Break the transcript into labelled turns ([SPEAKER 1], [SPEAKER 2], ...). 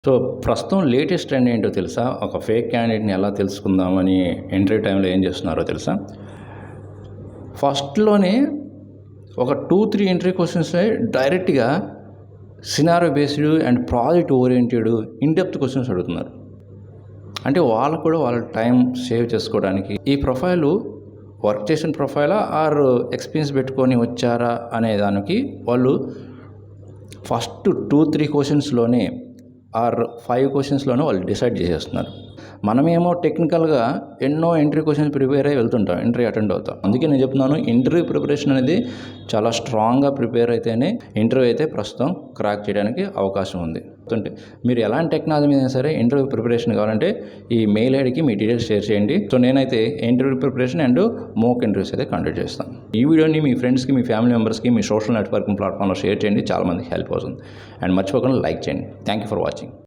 [SPEAKER 1] So, ప్రస్తుతం latest trend ఏంటో తెలుసా? ఒక ఫేక్ క్యాండిడేట్‌ని ఎలా తెలుసుకుందామని ఇంటర్వ్యూ టైమ్‌లో ఏం చేస్తున్నారో తెలుసా? ఫస్ట్‌లోనే ఒక 2, 3 ఇంటర్వ్యూ క్వెషన్సే డైరెక్ట్‌గా scenario based and project oriented in depth questions అడుగుతున్నారు. అంటే వాళ్ళకు కూడా వాళ్ళ టైం సేవ్ చేసుకోవడానికి ఈ ప్రొఫైలు వర్క్ చేసిన ప్రొఫైలా ఆర్ ఎక్స్‌పీరియన్స్ పెట్టుకొని వచ్చారా అనే దానికి వాళ్ళు ఫస్ట్ 2, 3 క్వెషన్స్‌లోనే ఆర్ 5 క్వెషన్స్‌లోనే వాళ్ళు డిసైడ్ చేసేస్తున్నారు. మనమేమో టెక్నికల్‌గా ఎన్నో ఇంటర్వ్యూ క్వెషన్స్ ప్రిపేర్ అయ్యి వెళ్తుంటాం. ఇంటర్వ్యూ అటెండ్ అవుతాం. అందుకే నేను చెప్తున్నాను ఇంటర్వ్యూ ప్రిపరేషన్ అనేది చాలా స్ట్రాంగ్‌గా ప్రిపేర్ అయితేనే ఇంటర్వ్యూ అయితే ప్రస్తుతం క్రాక్ చేయడానికి అవకాశం ఉంది. అంటే మీరు ఎలాంటి టెక్నాలజీ మీద సరే ఇంటర్వ్యూ ప్రిపరేషన్ కావాలంటే ఈ మెయిల్ ఐడికి మీ డీటెయిల్స్ షేర్ చేయండి. సో నేనైతే interview preparation and mock interviews అయితే కండక్ట్ చేస్తాను. ఈ వీడియోని మీ ఫ్రెండ్స్కి, మీ ఫ్యామిలీ మెంబర్స్కి, మీ సోషల్ నెట్వర్కింగ్ ప్లాట్ఫామ్లో షేర్ చేయండి. చాలామందికి హెల్ప్ అవుతుంది. అండ్ మర్చిపోకుండా లైక్ చేయండి. Thank you for watching.